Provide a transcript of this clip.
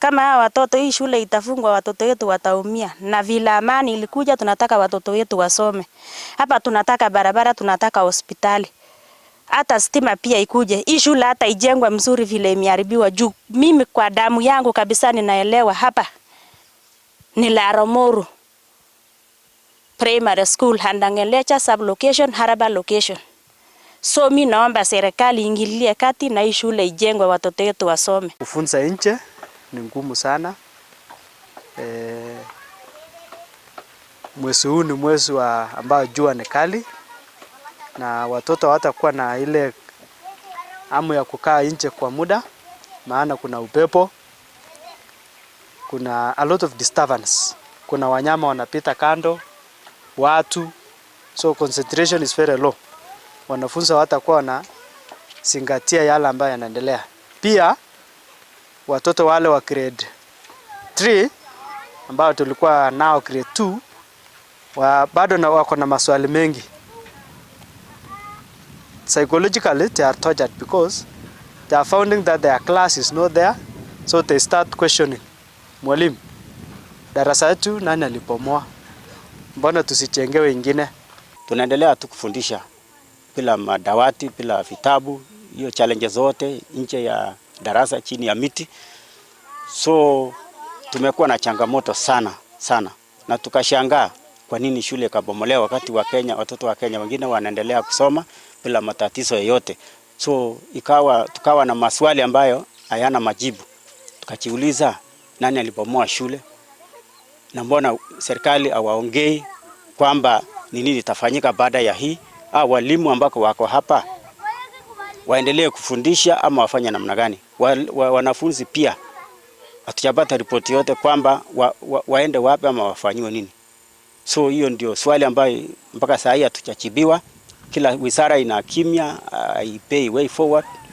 Kama hawa watoto hii shule itafungwa, watoto wetu wataumia. Na vile amani ilikuja, tunataka watoto wetu wasome. Hapa tunataka barabara, tunataka hospitali. Hata stima pia ikuje. Hii shule hata ijengwe mzuri vile imeharibiwa juu. Mimi kwa damu yangu kabisa ninaelewa hapa ni Laromoru Primary School, Handangelecha sublocation, Haraba location. So mimi naomba serikali iingilie kati na hii shule ijengwe, watoto wetu wasome. Kufunza nje ni ngumu sana. Mwezi huu ni mwezi ambao jua ni kali na watoto hawatakuwa na ile hamu ya kukaa nje kwa muda, maana kuna upepo, kuna a lot of disturbance, kuna wanyama wanapita kando, watu, so concentration is very low. Wanafunzi hawatakuwa na zingatia yale ambayo yanaendelea. Pia watoto wale wa grade 3 ambao tulikuwa nao grade 2 bado wako na maswali mengi. Psychologically they are tortured because they are finding that their class is not there, so they start questioning. Mwalimu, darasa letu nani alipomoa? Mbona tusichengewe wengine? Tunaendelea tu kufundisha bila madawati, bila vitabu, hiyo challenge zote nje ya darasa chini ya miti. So tumekuwa na changamoto sana na tukashangaa kwa nini shule kabomolewa wakati watoto wa Kenya wengine wanaendelea kusoma bila matatizo yoyote. So tukawa na maswali ambayo hayana majibu. Tukajiuliza nani alibomoa shule? Na mbona serikali hawaongei kwamba ni nini itafanyika baada ya hii? Walimu ambako wako hapa waendelee kufundisha ama wafanye namna gani? Wanafunzi pia hatujapata ripoti yote kwamba waende wapi ama wafanywe nini. So hiyo ndio swali ambayo mpaka saa hii hatujajibiwa. Kila wizara ina kimya, haipei way forward.